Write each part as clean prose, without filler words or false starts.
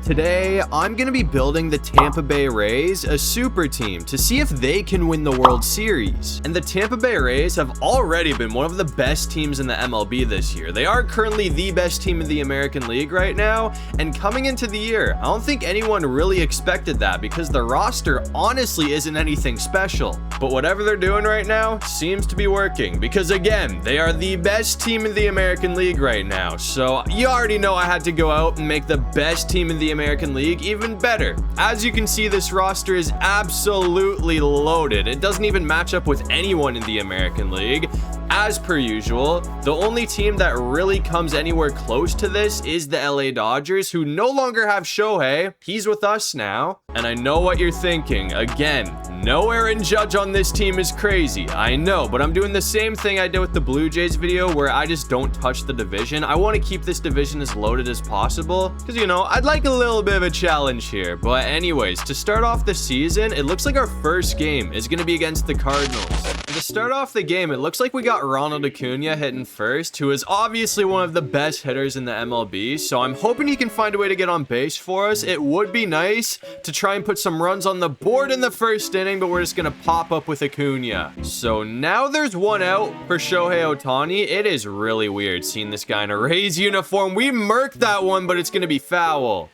Today, I'm going to be building the Tampa Bay Rays, a super team, to see if they can win the World Series. And the Tampa Bay Rays have already been one of the best teams in the MLB this year. They are currently the best team in the American League right now, and coming into the year, I don't think anyone really expected that because the roster honestly isn't anything special. But whatever they're doing right now seems to be working because, again, they are the best team in the American League right now. So you already know I had to go out and make the best team in the American League even better. As you can see, this roster is absolutely loaded. It doesn't even match up with anyone in the American League. As per usual, the only team that really comes anywhere close to this is the LA Dodgers, who no longer have Shohei. He's with us now. And I know what you're thinking. Again, no Aaron Judge on this team is crazy. I know, but I'm doing the same thing I did with the Blue Jays video where I just don't touch the division. I want to keep this division as loaded as possible because, you know, I'd like a little bit of a challenge here. But anyways, to start off the season, it looks like our first game is going to be against the Cardinals. And to start off the game, it looks like we got Ronald Acuna hitting first, who is obviously one of the best hitters in the MLB. So I'm hoping he can find a way to get on base for us. It would be nice to try and put some runs on the board in the first inning, but we're just going to pop up with Acuna. So now there's one out for Shohei Ohtani. It is really weird seeing this guy in a Rays uniform. We murked that one, but it's going to be foul.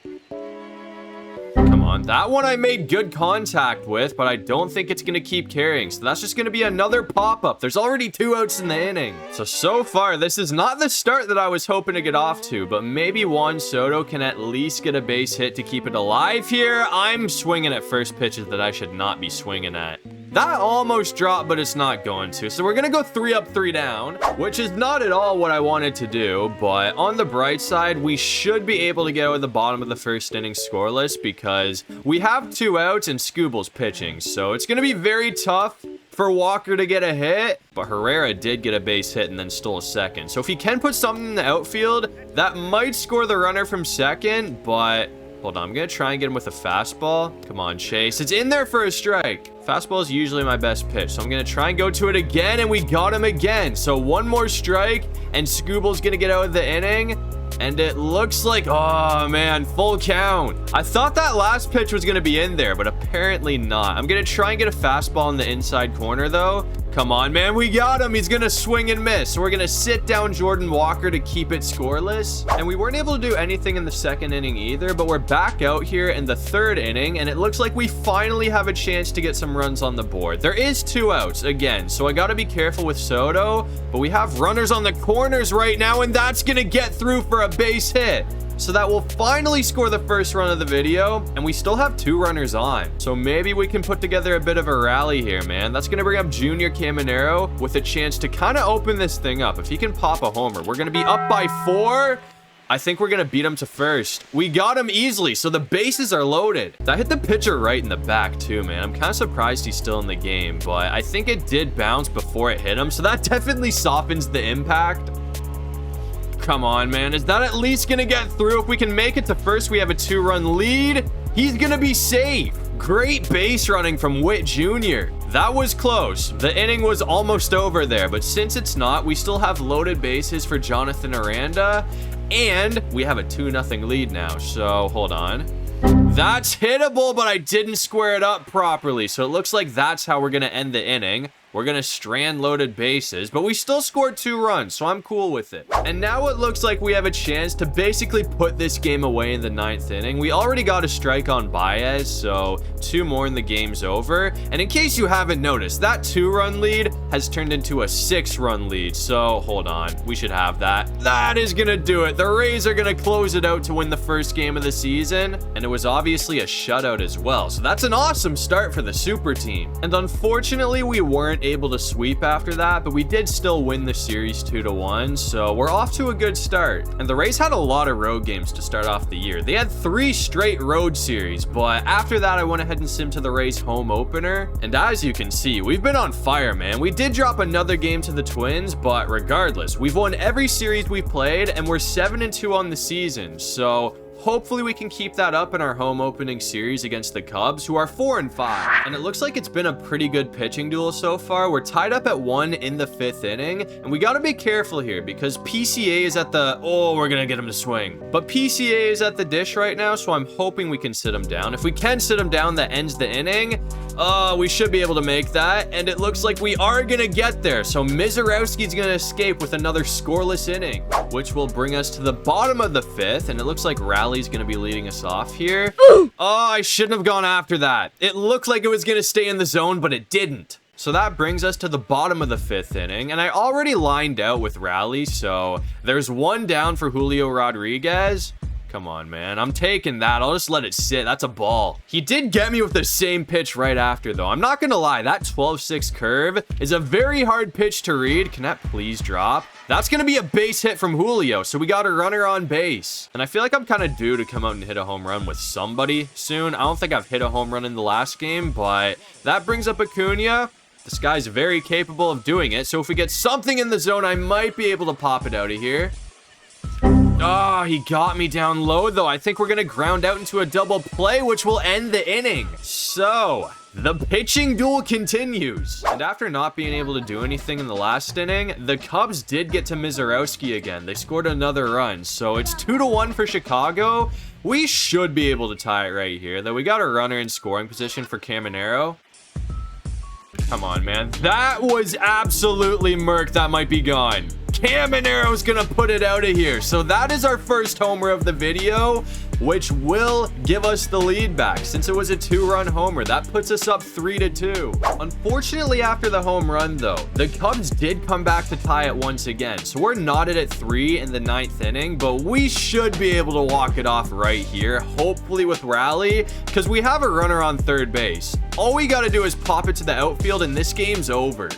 Come on, that one I made good contact with, but I don't think it's going to keep carrying. So that's just going to be another pop-up. There's already 2 outs in the inning. So far, this is not the start that I was hoping to get off to, but maybe Juan Soto can at least get a base hit to keep it alive here. I'm swinging at first pitches that I should not be swinging at. That almost dropped, but it's not going to. So we're going to go 3 up, 3 down, which is not at all what I wanted to do. But on the bright side, we should be able to get out of the bottom of the first inning scoreless because we have 2 outs and Scooble's pitching. So it's going to be very tough for Walker to get a hit. But Herrera did get a base hit and then stole a second. So if he can put something in the outfield, that might score the runner from second. But hold on, I'm going to try and get him with a fastball. Come on, Chase. It's in there for a strike. Fastball is usually my best pitch, so I'm going to try and go to it again, and we got him again. So one more strike, and Scooble's going to get out of the inning, and it looks like, oh, man, full count. I thought that last pitch was going to be in there, but apparently not. I'm going to try and get a fastball in the inside corner, though. Come on, man, we got him. He's going to swing and miss. So we're going to sit down Jordan Walker to keep it scoreless. And we weren't able to do anything in the second inning either, but we're back out here in the third inning, and it looks like we finally have a chance to get some runs on the board. There is 2 outs again, so I got to be careful with Soto, but we have runners on the corners right now, and that's going to get through for a base hit. So that will finally score the first run of the video, and we still have 2 runners on. So maybe we can put together a bit of a rally here, man. That's going to bring up Junior Caminero with a chance to kind of open this thing up. If he can pop a homer, we're going to be up by 4. I think we're going to beat him to first. We got him easily, so the bases are loaded. That hit the pitcher right in the back too, man. I'm kind of surprised he's still in the game, but I think it did bounce before it hit him, so that definitely softens the impact. Come on, man. Is that at least going to get through? If we can make it to first, we have a 2-run lead. He's going to be safe. Great base running from Witt Jr. That was close. The inning was almost over there, but since it's not, we still have loaded bases for Jonathan Aranda, and we have a 2-0 lead now. So hold on. That's hittable, but I didn't square it up properly. So it looks like that's how we're going to end the inning. We're going to strand loaded bases, but we still scored 2 runs, so I'm cool with it. And now it looks like we have a chance to basically put this game away in the 9th inning. We already got a strike on Baez, so 2 more and the game's over. And in case you haven't noticed, that 2-run lead has turned into a 6-run lead. So hold on, we should have that. That is going to do it. The Rays are going to close it out to win the first game of the season. And it was obviously a shutout as well. So that's an awesome start for the super team. And unfortunately, we weren't able to sweep after that, but we did still win the series 2-1, so we're off to a good start. And the Rays had a lot of road games to start off the year. They had 3 straight road series, but after that I went ahead and simmed to the Rays home opener, and as you can see, we've been on fire, man. We did drop another game to the Twins, but regardless, we've won every series we've played, and we're 7-2 on the season, so hopefully we can keep that up in our home opening series against the Cubs, who are 4-5. And it looks like it's been a pretty good pitching duel so far. We're tied up at 1 in the 5th inning, and we got to be careful here because PCA is at the... Oh, we're going to get him to swing. But PCA is at the dish right now, so I'm hoping we can sit him down. If we can sit him down, that ends the inning. We should be able to make that, and it looks like we are going to get there. So Mizorowski's going to escape with another scoreless inning, which will bring us to the bottom of the 5th, and it looks like Rally's going to be leading us off here. Oh, I shouldn't have gone after that. It looked like it was going to stay in the zone, but it didn't. So that brings us to the bottom of the 5th inning, and I already lined out with Rally, so there's one down for Julio Rodriguez. Come on, man. I'm taking that. I'll just let it sit. That's a ball. He did get me with the same pitch right after, though. I'm not going to lie. That 12-6 curve is a very hard pitch to read. Can that please drop? That's going to be a base hit from Julio, so we got a runner on base. And I feel like I'm kind of due to come out and hit a home run with somebody soon. I don't think I've hit a home run in the last game, but that brings up Acuna. This guy's very capable of doing it, so if we get something in the zone, I might be able to pop it out of here. Oh, he got me down low, though. I think we're going to ground out into a double play, which will end the inning. So, the pitching duel continues. And after not being able to do anything in the last inning, the Cubs did get to Mizorowski again. They scored another run, so it's 2-1 for Chicago. We should be able to tie it right here, though. We got a runner in scoring position for Caminero. Come on, man. That was absolutely murk. That might be gone. Caminero's gonna put it out of here. So that is our first homer of the video, which will give us the lead back. Since it was a 2-run homer, that puts us up 3-2. Unfortunately, after the home run, though, the Cubs did come back to tie it once again. So we're knotted at 3 in the 9th inning, but we should be able to walk it off right here, hopefully with Rally, because we have a runner on third base. All we got to do is pop it to the outfield, and this game's over.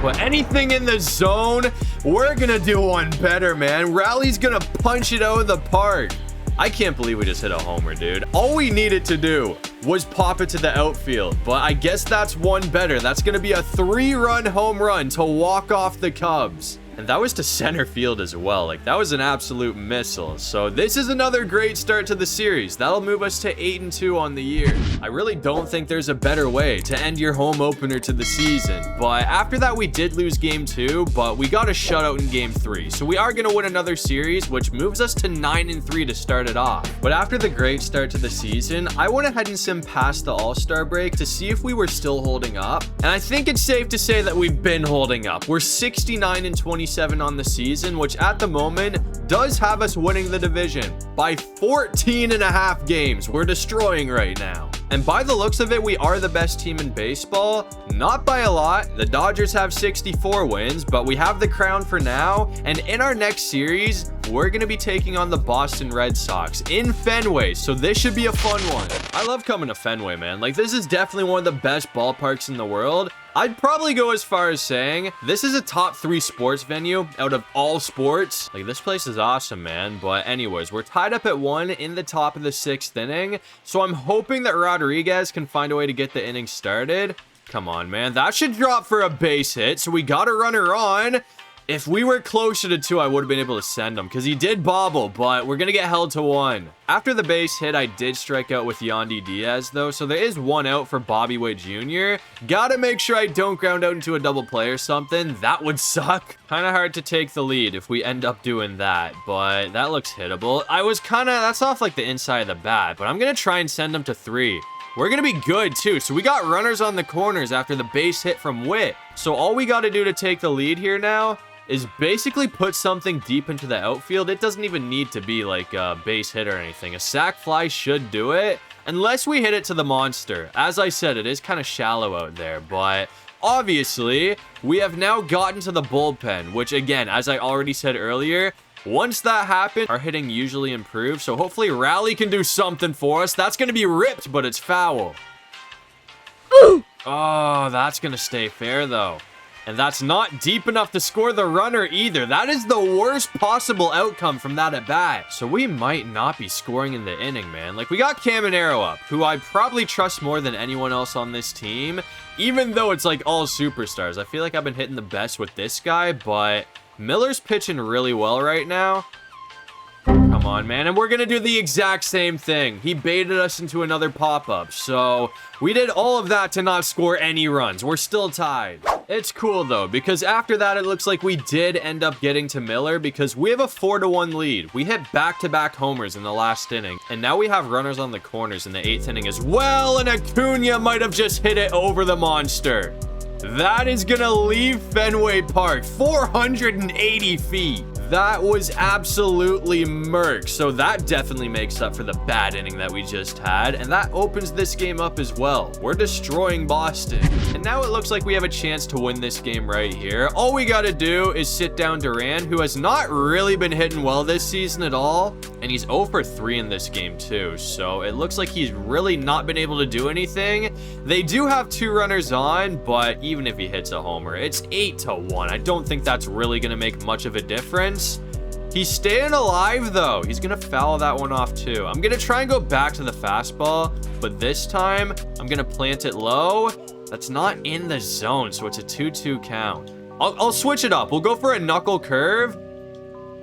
Put anything in the zone. We're gonna do one better, man. Rally's gonna punch it out of the park. I can't believe we just hit a homer, dude. All we needed to do was pop it to the outfield, but I guess that's one better. That's gonna be a 3-run home run to walk off the Cubs. And that was to center field as well. Like, that was an absolute missile. So this is another great start to the series. That'll move us to 8-2 on the year. I really don't think there's a better way to end your home opener to the season. But after that, we did lose game 2, but we got a shutout in game 3. So we are going to win another series, which moves us to 9-3 to start it off. But after the great start to the season, I went ahead and simmed past the All-Star break to see if we were still holding up. And I think it's safe to say that we've been holding up. We're 69-27 on the season, which at the moment does have us winning the division by 14.5 games. We're destroying right now. And by the looks of it, we are the best team in baseball. Not by a lot. The Dodgers have 64 wins, but we have the crown for now. And in our next series, we're going to be taking on the Boston Red Sox in Fenway. So this should be a fun one. I love coming to Fenway, man. Like, this is definitely one of the best ballparks in the world. I'd probably go as far as saying this is a top 3 sports venue out of all sports. Like, this place is awesome, man. But anyways, we're tied up at 1 in the top of the 6th inning. So I'm hoping that Rodriguez can find a way to get the inning started. Come on, man. That should drop for a base hit. So we got a runner on. If we were closer to 2, I would have been able to send him because he did bobble, but we're going to get held to 1. After the base hit, I did strike out with Yandy Diaz, though, so there is 1 out for Bobby Witt Jr. Gotta make sure I don't ground out into a double play or something. That would suck. Kind of hard to take the lead if we end up doing that, but that looks hittable. That's off like the inside of the bat, but I'm going to try and send him to 3. We're going to be good, too. So we got runners on the corners after the base hit from Witt. So all we got to do to take the lead here now is basically put something deep into the outfield. It doesn't even need to be like a base hit or anything. A sac fly should do it, unless we hit it to the monster. As I said, it is kind of shallow out there, but obviously, we have now gotten to the bullpen, which again, as I already said earlier, once that happens, our hitting usually improves. So hopefully Rally can do something for us. That's going to be ripped, but it's foul. Ooh. Oh, that's going to stay fair, though. And that's not deep enough to score the runner either. That is the worst possible outcome from that at bat. So we might not be scoring in the inning, man. Like, we got Caminero up, who I probably trust more than anyone else on this team, even though it's like all superstars. I feel like I've been hitting the best with this guy, but Miller's pitching really well right now. Come Come on, man. And we're going to do the exact same thing. He baited us into another pop-up. So we did all of that to not score any runs. We're still tied. It's cool, though, because after that, it looks like we did end up getting to Miller because we have a 4-1 lead. We hit back-to-back homers in the last inning. And now we have runners on the corners in the 8th inning as well. And Acuna might have just hit it over the monster. That is going to leave Fenway Park 480 feet. That was absolutely murk. So that definitely makes up for the bad inning that we just had. And that opens this game up as well. We're destroying Boston. And now it looks like we have a chance to win this game right here. All we got to do is sit down Duran, who has not really been hitting well this season at all. And he's 0 for 3 in this game too. So it looks like he's really not been able to do anything. They do have 2 runners on, but even if he hits a homer, it's 8-1. I don't think that's really going to make much of a difference. He's staying alive, though. He's going to foul that one off, too. I'm going to try and go back to the fastball, but this time, I'm going to plant it low. That's not in the zone, so it's a 2-2 count. I'll switch it up. We'll go for a knuckle curve.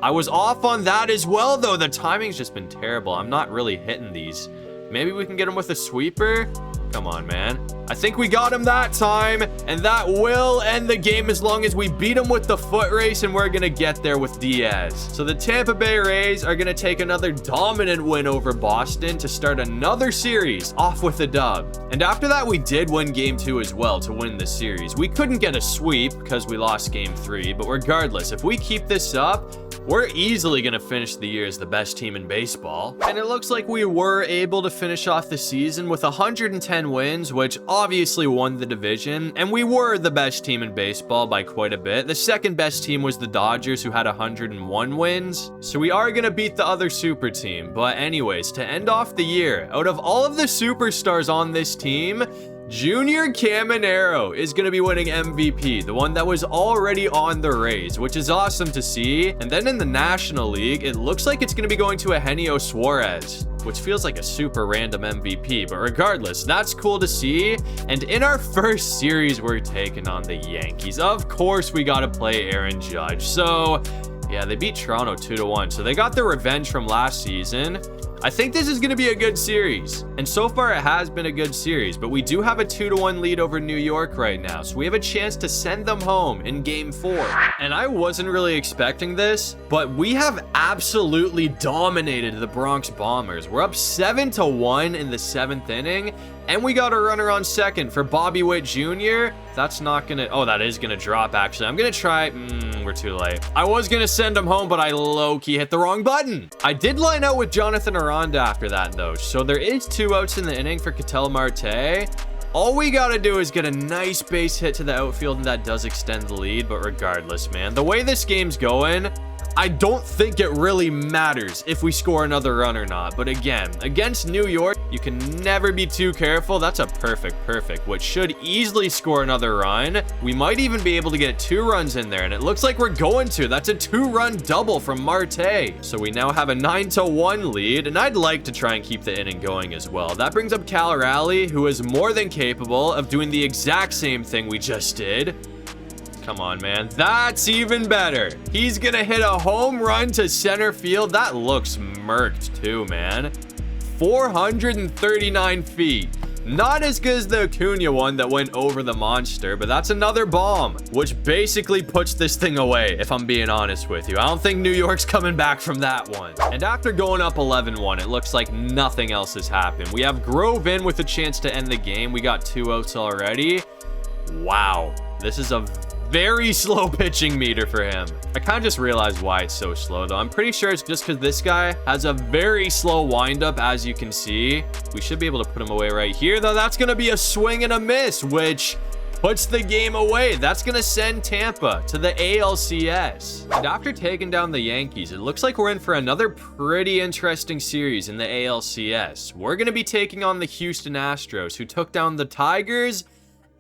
I was off on that as well, though. The timing's just been terrible. I'm not really hitting these. Maybe we can get him with a sweeper. Come on, man. I think we got him that time, and that will end the game as long as we beat him with the foot race, and we're going to get there with Diaz. So the Tampa Bay Rays are going to take another dominant win over Boston to start another series off with a dub. And after that, we did win game 2 as well to win the series. We couldn't get a sweep because we lost game 3, but regardless, if we keep this up, we're easily going to finish the year as the best team in baseball. And it looks like we were able to finish off the season with 110 wins, which obviously won the division. And we were the best team in baseball by quite a bit. The second best team was the Dodgers, who had 101 wins. So we are going to beat the other super team. But anyways, to end off the year, out of all of the superstars on this team, Junior Caminero is going to be winning MVP, the one that was already on the Rays, which is awesome to see. And then in the National League, it looks like it's going to be going to Eugenio Suarez, which feels like a super random MVP, but regardless, that's cool to see. And in our first series, we're taking on the Yankees. Of course, we got to play Aaron Judge. So yeah, they beat Toronto 2-1. So they got their revenge from last season. I think this is going to be a good series, and so far it has been a good series, but we do have a 2-1 lead over New York right now, so we have a chance to send them home in game 4. And I wasn't really expecting this, but we have absolutely dominated the Bronx Bombers. We're up 7-1 in the 7th inning, and we got a runner on second for Bobby Witt Jr. That's not gonna, oh, that is gonna drop actually. I'm gonna try, we're too late. I was gonna send him home, but I low-key hit the wrong button. I did line out with Jonathan Aranda after that though, so there is 2 outs in the inning for Ketel Marte. All we gotta do is get a nice base hit to the outfield, and that does extend the lead, but regardless, man, the way this game's going, I don't think it really matters if we score another run or not. But again, against New York, you can never be too careful. That's a perfect, which should easily score another run. We might even be able to get 2 runs in there, and it looks like we're going to. That's a 2-run double from Marte. So we now have a 9-1 lead, and I'd like to try and keep the inning going as well. That brings up Cal Raleigh, who is more than capable of doing the exact same thing we just did. Come on, man. That's even better. He's gonna hit a home run to center field. That looks murked too, man. 439 feet. Not as good as the Acuna one that went over the monster, but that's another bomb, which basically puts this thing away, if I'm being honest with you. I don't think New York's coming back from that one. And after going up 11-1, it looks like nothing else has happened. We have Grove in with a chance to end the game. We got 2 outs already. Wow. This is a very slow pitching meter for him. I kind of just realized why it's so slow though. I'm pretty sure it's just because this guy has a very slow windup, as you can see. We should be able to put him away right here though. That's going to be a swing and a miss, which puts the game away. That's going to send Tampa to the ALCS. And after taking down the Yankees, it looks like we're in for another pretty interesting series in the ALCS. We're going to be taking on the Houston Astros, who took down the Tigers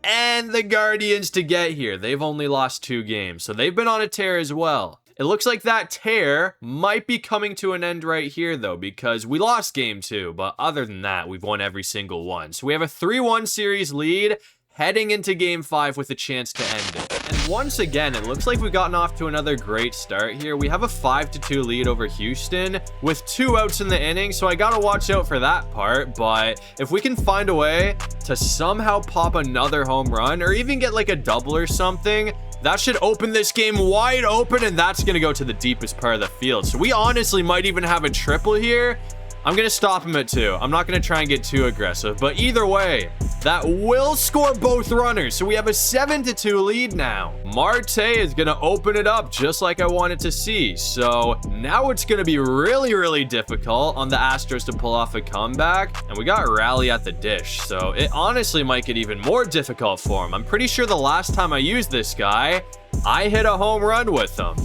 and the Guardians to get here. They've only lost 2 games, so they've been on a tear as well. It looks like that tear might be coming to an end right here, though, because we lost game 2, but other than that, we've won every single one. So we have a 3-1 series lead, heading into game 5 with a chance to end it. And once again, it looks like we've gotten off to another great start here. We have a 5-2 lead over Houston with 2 outs in the inning, so I gotta watch out for that part. But if we can find a way to somehow pop another home run or even get like a double or something, that should open this game wide open, and that's gonna go to the deepest part of the field. So we honestly might even have a triple here. I'm gonna stop him at 2. I'm not gonna try and get too aggressive, but either way, that will score both runners. So we have a 7-2 lead now. Marte is gonna open it up just like I wanted to see. So now it's gonna be really, really difficult on the Astros to pull off a comeback. And we got Raleigh at the dish. So it honestly might get even more difficult for him. I'm pretty sure the last time I used this guy, I hit a home run with him.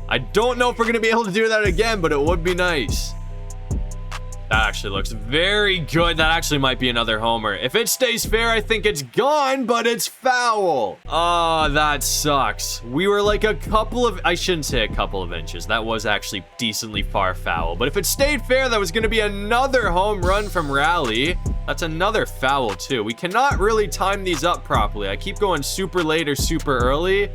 I don't know if we're gonna be able to do that again, but it would be nice. That actually looks very good. That actually might be another homer. If it stays fair, I think it's gone, but it's foul. Oh, that sucks. We were like a couple of, I shouldn't say a couple of inches. That was actually decently far foul. But if it stayed fair, that was going to be another home run from Raleigh. That's another foul too. We cannot really time these up properly. I keep going super late or super early.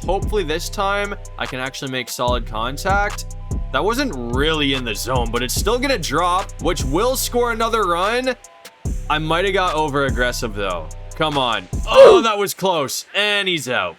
Hopefully this time I can actually make solid contact. That wasn't really in the zone, but it's still gonna drop, which will score another run. I might have got over aggressive though. Come on. Oh, that was close. And he's out.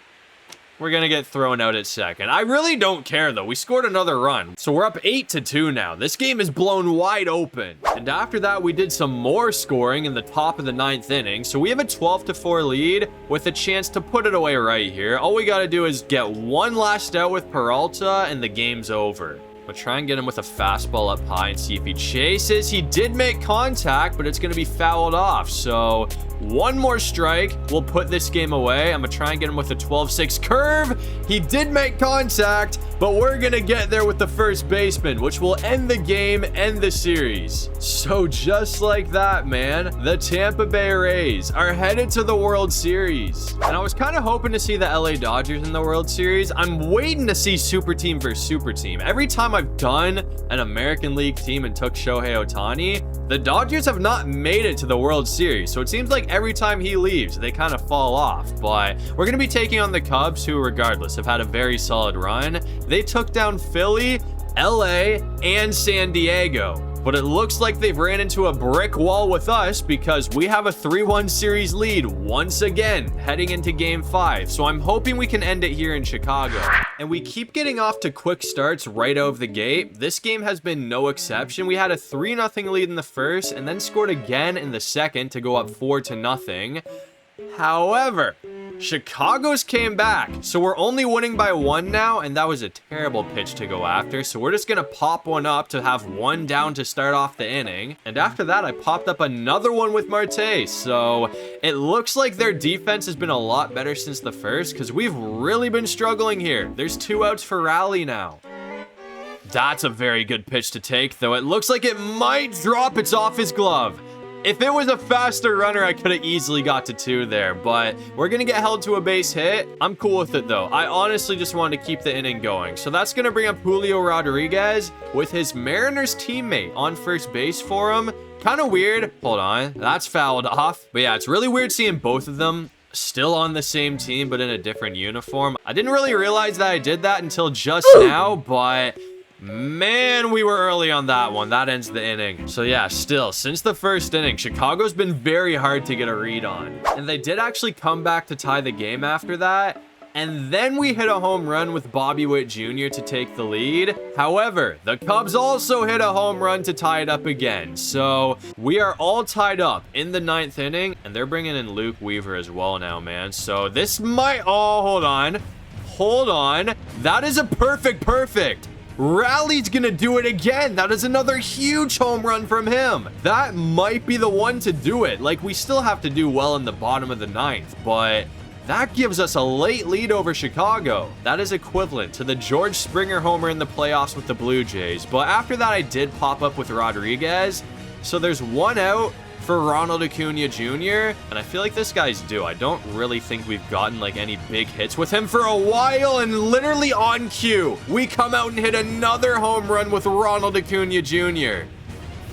We're gonna get thrown out at second. I really don't care though. We scored another run. So we're up 8-2 now. This game is blown wide open. And after that, we did some more scoring in the top of the 9th inning. So we have a 12-4 lead with a chance to put it away right here. All we gotta do is get one last out with Peralta and the game's over. We'll try and get him with a fastball up high and see if he chases. He did make contact, but it's going to be fouled off. So one more strike will put this game away. I'm going to try and get him with a 12-6 curve. He did make contact, but we're going to get there with the first baseman, which will end the game, end the series. So just like that, man, the Tampa Bay Rays are headed to the World Series. And I was kind of hoping to see the LA Dodgers in the World Series. I'm waiting to see super team versus super team. Every time I've done an American League team and took Shohei Ohtani, the Dodgers have not made it to the World Series. So it seems like every time he leaves, they kind of fall off. But we're going to be taking on the Cubs, who regardless have had a very solid run. They took down Philly, LA, and San Diego. But it looks like they've ran into a brick wall with us because we have a 3-1 series lead once again heading into game 5. So I'm hoping we can end it here in Chicago. And we keep getting off to quick starts right out of the gate. This game has been no exception. We had a 3-0 lead in the first and then scored again in the second to go up 4-0. However, Chicago's came back, so we're only winning by 1 now, and that was a terrible pitch to go after, so we're just gonna pop one up to have 1 down to start off the inning. And after that, I popped up another one with Marte, so it looks like their defense has been a lot better since the first, because we've really been struggling here. There's 2 outs for Raleigh now. That's a very good pitch to take, though. It looks like it might drop. It's off his glove. If it was a faster runner, I could have easily got to 2 there, but we're going to get held to a base hit. I'm cool with it, though. I honestly just wanted to keep the inning going. So that's going to bring up Julio Rodriguez with his Mariners teammate on first base for him. Kind of weird. Hold on. That's fouled off. But yeah, it's really weird seeing both of them still on the same team, but in a different uniform. I didn't really realize that I did that until just now, but man, we were early on that one. That ends the inning. So yeah, still, since the first inning, Chicago's been very hard to get a read on. And they did actually come back to tie the game after that. And then we hit a home run with Bobby Witt Jr. to take the lead. However, the Cubs also hit a home run to tie it up again. So we are all tied up in the 9th inning. And they're bringing in Luke Weaver as well now, man. So this might... Oh, hold on. Hold on. That is a perfect. Raleigh's gonna do it again. That is another huge home run from him. That might be the one to do it. Like, we still have to do well in the bottom of the 9th, but that gives us a late lead over Chicago. That is equivalent to the George Springer homer in the playoffs with the Blue Jays. But after that, I did pop up with Rodriguez. So there's 1 out for Ronald Acuna Jr. And I feel like this guy's due. I don't really think we've gotten like any big hits with him for a while, and literally on cue, we come out and hit another home run with Ronald Acuna Jr.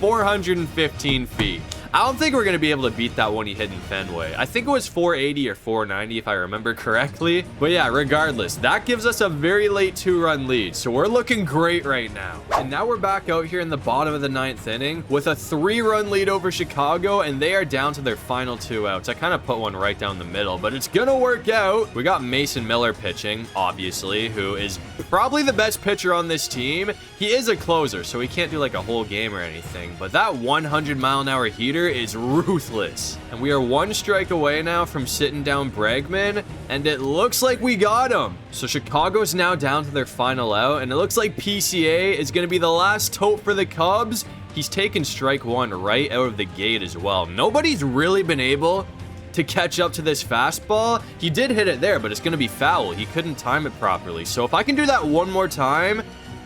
415 feet. I don't think we're going to be able to beat that one he hit in Fenway. I think it was 480 or 490 if I remember correctly. But yeah, regardless, that gives us a very late 2-run lead. So we're looking great right now. And now we're back out here in the bottom of the 9th inning with a 3-run lead over Chicago, and they are down to their final 2 outs. I kind of put one right down the middle, but it's going to work out. We got Mason Miller pitching, obviously, who is probably the best pitcher on this team. He is a closer, so he can't do like a whole game or anything, but that 100-mile-an-hour heater is ruthless. And we are 1 strike away now from sitting down Bregman, and it looks like we got him. So Chicago's now down to their final out, and it looks like PCA is going to be the last hope for the Cubs. He's taken strike 1 right out of the gate as well. Nobody's really been able to catch up to this fastball. He did hit it there, but it's going to be foul. He couldn't time it properly. So if I can do that one more time,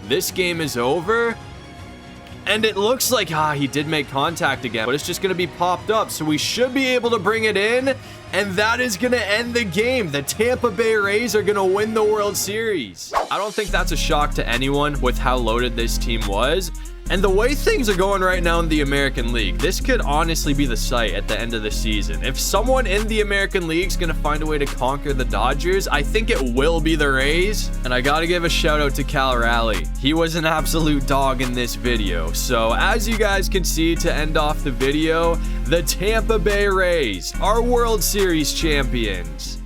this game is over. And it looks like, he did make contact again, but it's just going to be popped up. So we should be able to bring it in, and that is going to end the game. The Tampa Bay Rays are going to win the World Series. I don't think that's a shock to anyone with how loaded this team was. And the way things are going right now in the American League, this could honestly be the sight at the end of the season. If someone in the American League is going to find a way to conquer the Dodgers, I think it will be the Rays. And I got to give a shout out to Cal Raleigh. He was an absolute dog in this video. So as you guys can see, to end off the video, the Tampa Bay Rays are World Series champions.